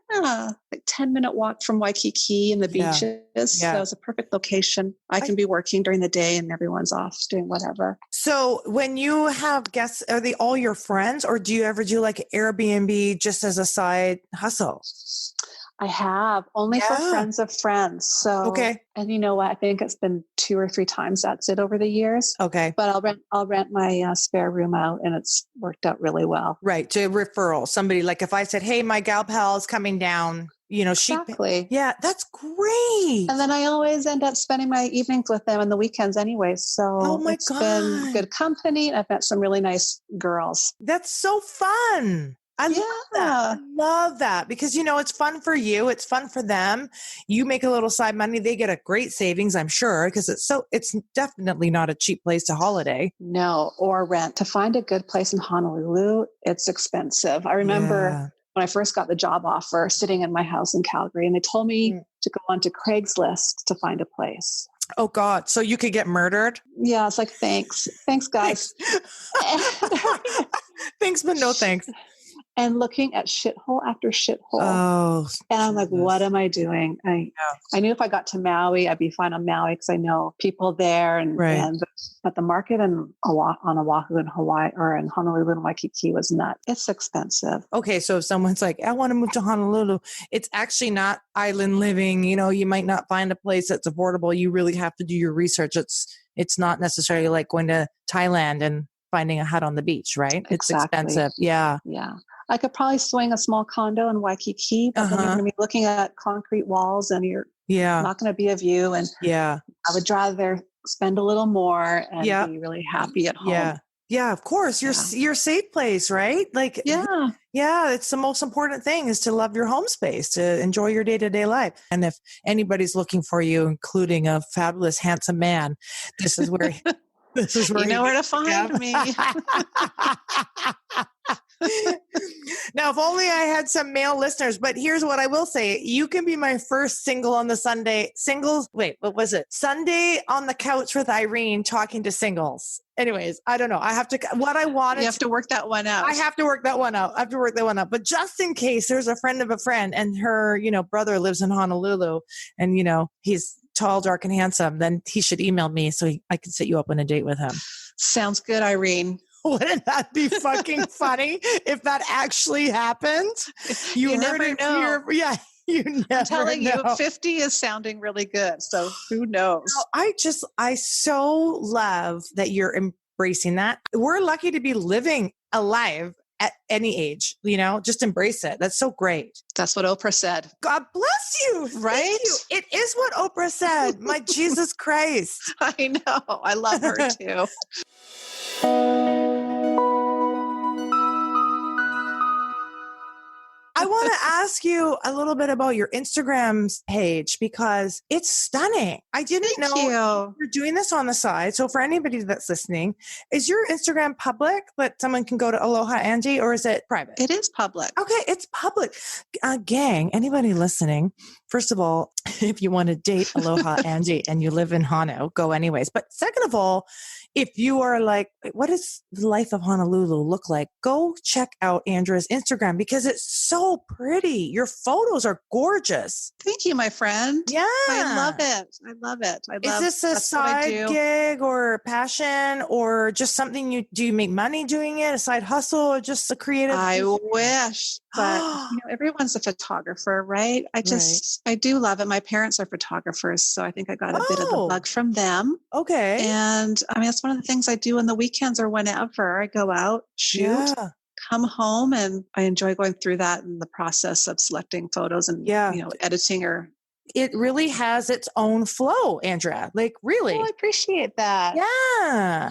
Speaker 3: like 10-minute walk from Waikiki and the
Speaker 1: Yeah.
Speaker 3: beaches.
Speaker 1: Yeah.
Speaker 3: So it's a perfect location. I can be working during the day and everyone's off doing whatever.
Speaker 1: So when you have guests, are they all your friends, or do you ever do like Airbnb just as a side hustle?
Speaker 3: I have only for
Speaker 1: Yeah.
Speaker 3: friends of friends. So,
Speaker 1: Okay.
Speaker 3: and you know what? I think it's been 2 or 3 times that's it over the years.
Speaker 1: Okay.
Speaker 3: But I'll rent my spare room out, and it's worked out really well.
Speaker 1: Right. To referral. Somebody, like if I said, hey, my gal pal is coming down,
Speaker 3: Exactly.
Speaker 1: yeah, that's great.
Speaker 3: And then I always end up spending my evenings with them and the weekends anyway. So
Speaker 1: Oh my
Speaker 3: it's been
Speaker 1: God.
Speaker 3: good company. I've met some really nice girls.
Speaker 1: That's so fun. I love that. I love that because, it's fun for you. It's fun for them. You make a little side money. They get a great savings, I'm sure, because it's definitely not a cheap place to holiday.
Speaker 3: No, or rent. To find a good place in Honolulu, it's expensive. I remember when I first got the job offer, sitting in my house in Calgary, and they told me to go onto Craigslist to find a place.
Speaker 1: Oh God. So you could get murdered?
Speaker 3: Yeah. It's like, thanks, guys.
Speaker 1: Thanks, but no thanks.
Speaker 3: And looking at shithole after shithole.
Speaker 1: Oh,
Speaker 3: and I'm like, what am I doing? I knew if I got to Maui, I'd be fine on Maui because I know people there. But the market on Oahu and Hawaii, or in Honolulu and Waikiki, was nuts. It's expensive.
Speaker 1: Okay. So if someone's like, I want to move to Honolulu, it's actually not island living. You might not find a place that's affordable. You really have to do your research. It's not necessarily like going to Thailand and finding a hut on the beach, right? It's expensive. Yeah.
Speaker 3: Yeah. I could probably swing a small condo in Waikiki, but then you're going to be looking at concrete walls and you're not going to be a view. And I would rather spend a little more and be really happy at home.
Speaker 1: Yeah. Yeah, of course. Your safe place, right? Like, it's the most important thing is to love your home space, to enjoy your day-to-day life. And if anybody's looking for you, including a fabulous, handsome man, this is where
Speaker 3: you know where to find me.
Speaker 1: Now, if only I had some male listeners, but here's what I will say. You can be my first single on the Sunday singles. Wait, what was it? Sunday on the couch with Irene talking to singles. Anyways, I don't know. You have
Speaker 3: to work that one out.
Speaker 1: I have to work that one out. But just in case there's a friend of a friend and her, brother lives in Honolulu and, he's tall, dark, and handsome, then he should email me so I can set you up on a date with him.
Speaker 3: Sounds good, Irene.
Speaker 1: Wouldn't that be fucking funny if that actually happened?
Speaker 3: You never know.
Speaker 1: You never
Speaker 3: I'm telling
Speaker 1: know.
Speaker 3: you, 50 is sounding really good. So who knows?
Speaker 1: I so love that you're embracing that. We're lucky to be living alive at any age, just embrace it. That's so great.
Speaker 3: That's what Oprah said.
Speaker 1: God bless you.
Speaker 3: Right?
Speaker 1: Thank you. It is what Oprah said. My Jesus Christ.
Speaker 3: I know. I love her too.
Speaker 1: I want to ask you a little bit about your Instagram page because it's stunning. I didn't know you're doing this on the side. So for anybody that's listening, is your Instagram public that someone can go to Aloha Andy, or is it private?
Speaker 3: It is public.
Speaker 1: Okay, it's public. Gang, anybody listening, first of all, if you want to date Aloha Andy and you live in Hano, go anyways. But second of all, if you are like, what does the life of Honolulu look like? Go check out Andrea's Instagram because it's so pretty. Your photos are gorgeous.
Speaker 3: Thank you, my friend.
Speaker 1: Yeah.
Speaker 3: I love it. I love it.
Speaker 1: Is this a side gig or passion or just something do you make money doing it? A side hustle or just a creative?
Speaker 3: I wish, but everyone's a photographer, right? I do love it. My parents are photographers, so I think I got a bit of the bug from them.
Speaker 1: Okay.
Speaker 3: And I mean, that's one of the things I do on the weekends or whenever I go out, shoot, come home, and I enjoy going through that and the process of selecting photos and, editing or.
Speaker 1: It really has its own flow, Andrea. Like, really.
Speaker 3: Oh, I appreciate that.
Speaker 1: Yeah.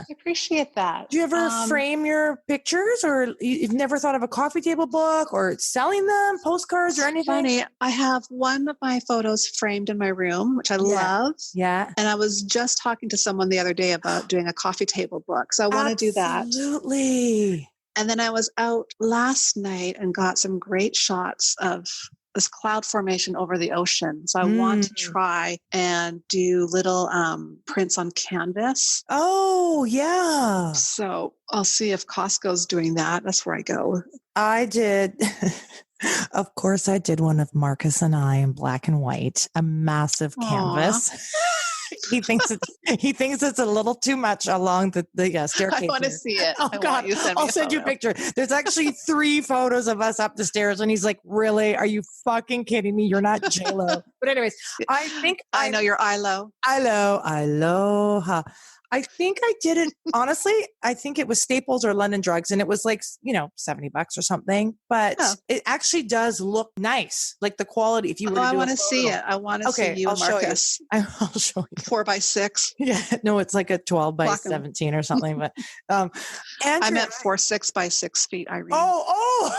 Speaker 3: I appreciate that.
Speaker 1: Do you ever frame your pictures or you've never thought of a coffee table book or selling them, postcards or anything?
Speaker 3: Funny. I have one of my photos framed in my room, which I love.
Speaker 1: Yeah.
Speaker 3: And I was just talking to someone the other day about doing a coffee table book. So I want to do that.
Speaker 1: Absolutely.
Speaker 3: And then I was out last night and got some great shots of this cloud formation over the ocean. So I want to try and do little prints on canvas.
Speaker 1: Oh, yeah.
Speaker 3: So I'll see if Costco's doing that. That's where I go. I
Speaker 1: did. Of course, I did one of Marcus and I in black and white, a massive canvas. He thinks it's a little too much along the staircase.
Speaker 3: I want to see it.
Speaker 1: Oh God, I'll send you a picture. There's actually 3 photos of us up the stairs, and he's like, "Really? Are you fucking kidding me? You're not J-Lo." But anyways, I think
Speaker 3: I know you're Ilo.
Speaker 1: Aloha. I think I did it. Honestly, I think it was Staples or London Drugs, and it was like, $70 or something. But it actually does look nice, like the quality. If you were,
Speaker 3: I want to see it. I want to see you, Marcus.
Speaker 1: I'll show you.
Speaker 3: 4x6.
Speaker 1: Yeah, no, it's like a 12 by 17 or something. But Andrea,
Speaker 3: I meant 4 6x6 feet, Irene.
Speaker 1: Oh.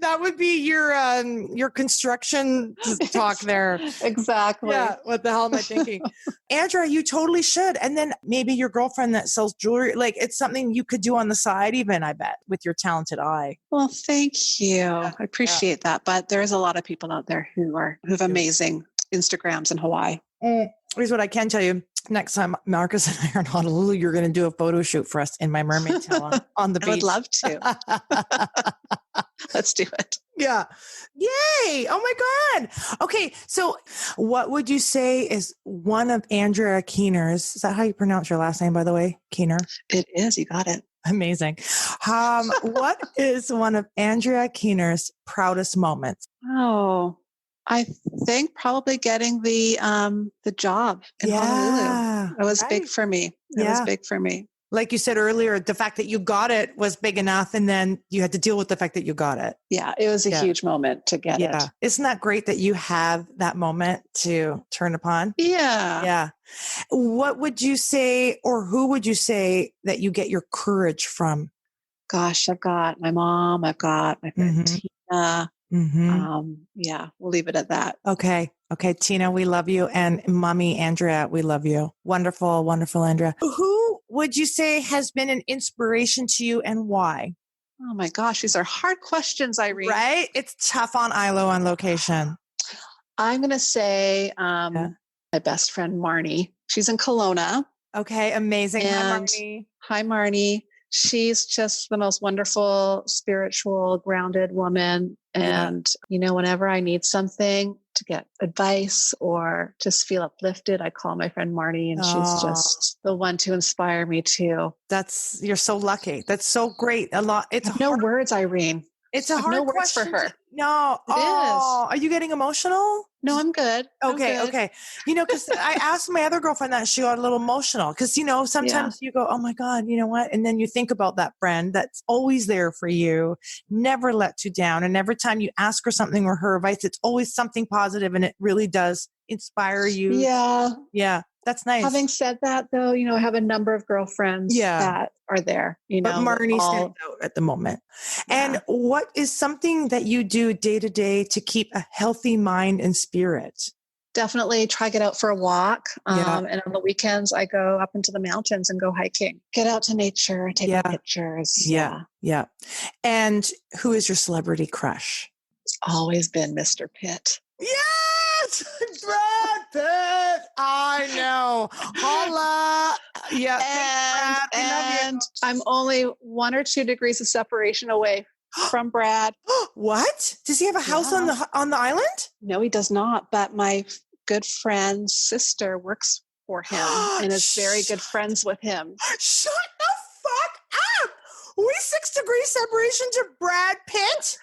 Speaker 1: That would be your construction talk there.
Speaker 3: Exactly.
Speaker 1: Yeah. What the hell am I thinking? Andrea, you totally should. And then maybe your girlfriend that sells jewelry, like it's something you could do on the side even, I bet, with your talented eye.
Speaker 3: Well, thank you. I appreciate that. But there's a lot of people out there who have amazing Instagrams in Hawaii.
Speaker 1: Here's what I can tell you. Next time Marcus and I are in Honolulu, you're going to do a photo shoot for us in my mermaid tail on the beach.
Speaker 3: I would love to. Let's do it.
Speaker 1: Yeah. Yay. Oh my God. Okay. So what would you say is one of Andrea Keener's, is that how you pronounce your last name, by the way? Keener?
Speaker 3: It is. You got it.
Speaker 1: Amazing. What is one of Andrea Keener's proudest moments?
Speaker 3: Oh, I think probably getting the job in Honolulu. It was big for me. It was big for me.
Speaker 1: Like you said earlier, the fact that you got it was big enough, and then you had to deal with the fact that you got it.
Speaker 3: Yeah, it was a huge moment to get it.
Speaker 1: Isn't that great that you have that moment to turn upon?
Speaker 3: Yeah.
Speaker 1: Yeah. What would you say, or who would you say that you get your courage from?
Speaker 3: Gosh, I've got my mom. I've got my friend Tina. Yeah, we'll leave it at that.
Speaker 1: Okay. Tina, we love you. And mommy, Andrea, we love you. Wonderful, wonderful, Andrea. Who would you say has been an inspiration to you and why?
Speaker 3: Oh my gosh, these are hard questions, Irene.
Speaker 1: Right? It's tough on Ilo on location.
Speaker 3: I'm going to say my best friend, Marnie. She's in Kelowna.
Speaker 1: Okay, amazing.
Speaker 3: Hi, Marnie. She's just the most wonderful, spiritual, grounded woman. And, whenever I need something to get advice or just feel uplifted, I call my friend Marnie, and she's just the one to inspire me too.
Speaker 1: You're so lucky. That's so great. It's
Speaker 3: no words, Irene.
Speaker 1: It's a hard question for her. No.
Speaker 3: It is.
Speaker 1: Are you getting emotional?
Speaker 3: No, I'm good.
Speaker 1: Okay. Because I asked my other girlfriend that, she got a little emotional because, sometimes you go, oh my God, you know what? And then you think about that friend that's always there for you, never lets you down. And every time you ask her something or her advice, it's always something positive, and it really does inspire you.
Speaker 3: Yeah.
Speaker 1: Yeah. That's nice.
Speaker 3: Having said that, though, I have a number of girlfriends that are there.
Speaker 1: But Marnie stands out at the moment. Yeah. And what is something that you do day to day to keep a healthy mind and spirit?
Speaker 3: Definitely try to get out for a walk. And on the weekends, I go up into the mountains and go hiking. Get out to nature, take pictures.
Speaker 1: Yeah. And who is your celebrity crush?
Speaker 3: It's always been Mr. Pitt.
Speaker 1: Yes! Brad Pitt. I know. Holla. Yeah. Brad, we love you.
Speaker 3: And I'm only 1 or 2 degrees of separation away from Brad.
Speaker 1: What? Does he have a house on the island?
Speaker 3: No, he does not. But my good friend's sister works for him and is very good friends with him.
Speaker 1: Shut the fuck up! We 6 degrees separation to Brad Pitt?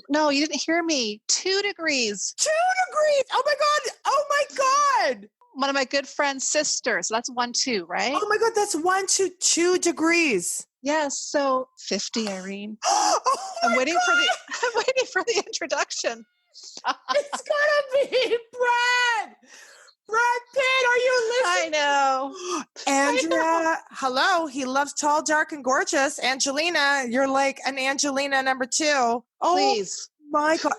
Speaker 3: No, you didn't hear me. 2 degrees.
Speaker 1: 2 degrees. Oh my God. Oh my God.
Speaker 3: One of my good friend's sisters. So that's 1, 2, right?
Speaker 1: Oh my God. That's 1 to 2 degrees.
Speaker 3: Yes. So 50, Irene.
Speaker 1: Oh
Speaker 3: I'm
Speaker 1: my
Speaker 3: waiting
Speaker 1: God.
Speaker 3: I'm waiting for the introduction.
Speaker 1: It's gonna be Brad. Brad Pitt, are you listening?
Speaker 3: I know.
Speaker 1: Andrea, hello. He loves tall, dark, and gorgeous. Angelina, you're like an Angelina number 2. Oh
Speaker 3: Please.
Speaker 1: my God.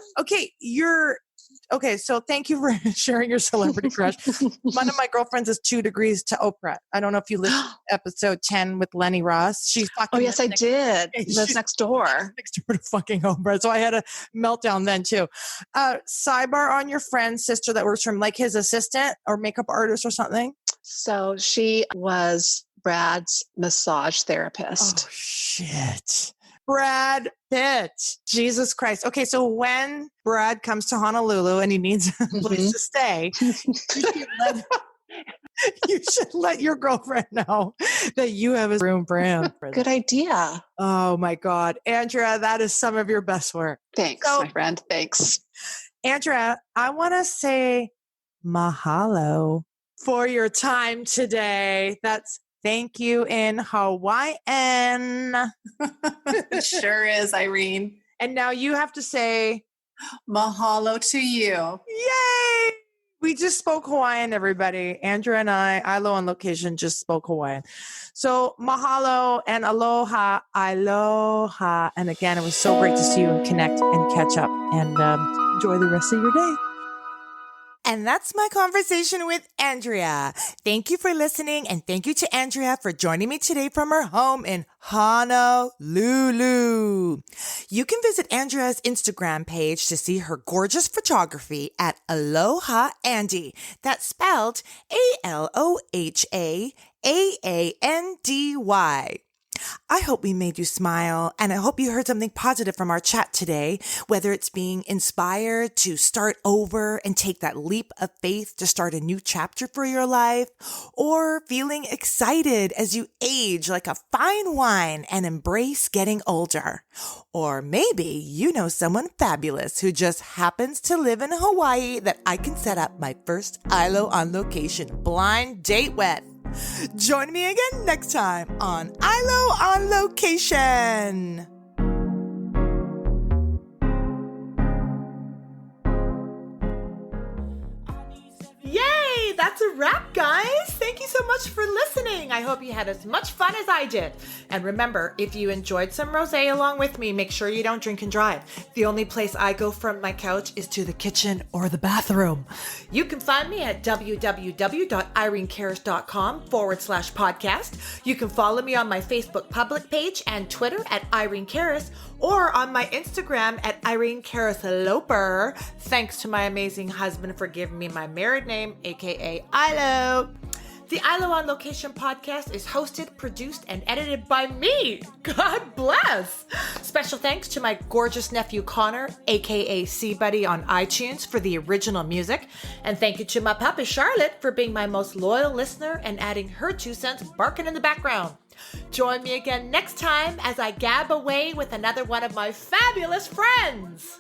Speaker 1: Okay, so thank you for sharing your celebrity crush. One of my girlfriends is 2 degrees to Oprah. I don't know if you listened to episode 10 with Lenny Ross. She's fucking.
Speaker 3: Oh, yes, I did. That's next door.
Speaker 1: Next door to fucking Oprah. So I had a meltdown then too. Sidebar on your friend's sister that works for him, like his assistant or makeup artist or something.
Speaker 3: So she was Brad's massage therapist.
Speaker 1: Oh, shit. Brad Pitt. Jesus Christ. Okay, so when Brad comes to Honolulu and he needs a place to stay, you should let your girlfriend know that you have a room for him.
Speaker 3: Good idea.
Speaker 1: Oh my God. Andrea, that is some of your best work.
Speaker 3: Thanks, my friend. Thanks.
Speaker 1: Andrea, I want to say mahalo for your time today. That's thank you in Hawaiian.
Speaker 2: It sure is, Irene.
Speaker 1: And now you have to say
Speaker 2: mahalo to you.
Speaker 1: Yay! We just spoke Hawaiian, everybody. Andrea and I, Ilo on location, just spoke Hawaiian. So mahalo and aloha, aloha. And again, it was so great to see you and connect and catch up and enjoy the rest of your day. And that's my conversation with Andrea. Thank you for listening, and thank you to Andrea for joining me today from her home in Honolulu. You can visit Andrea's Instagram page to see her gorgeous photography at Aloha Andy. That's spelled ALOHAAANDY. I hope we made you smile, and I hope you heard something positive from our chat today, whether it's being inspired to start over and take that leap of faith to start a new chapter for your life, or feeling excited as you age like a fine wine and embrace getting older. Or maybe you know someone fabulous who just happens to live in Hawaii that I can set up my first Ilo on location blind date with. Join me again next time on Ilo on Location. Yay! That's a wrap, guys. Thank you so much for listening. I hope you had as much fun as I did. And remember, if you enjoyed some rosé along with me, make sure you don't drink and drive. The only place I go from my couch is to the kitchen or the bathroom. You can find me at www.irenecaris.com/podcast. You can follow me on my Facebook public page and Twitter at Irene Caris, or on my Instagram at Irene Caris Loper. Thanks to my amazing husband for giving me my married name, aka Ilo. The Ilo on Location podcast is hosted, produced, and edited by me. God bless. Special thanks to my gorgeous nephew Connor, aka C-Buddy on iTunes, for the original music. And thank you to my puppy Charlotte for being my most loyal listener and adding her 2 cents barking in the background. Join me again next time as I gab away with another one of my fabulous friends.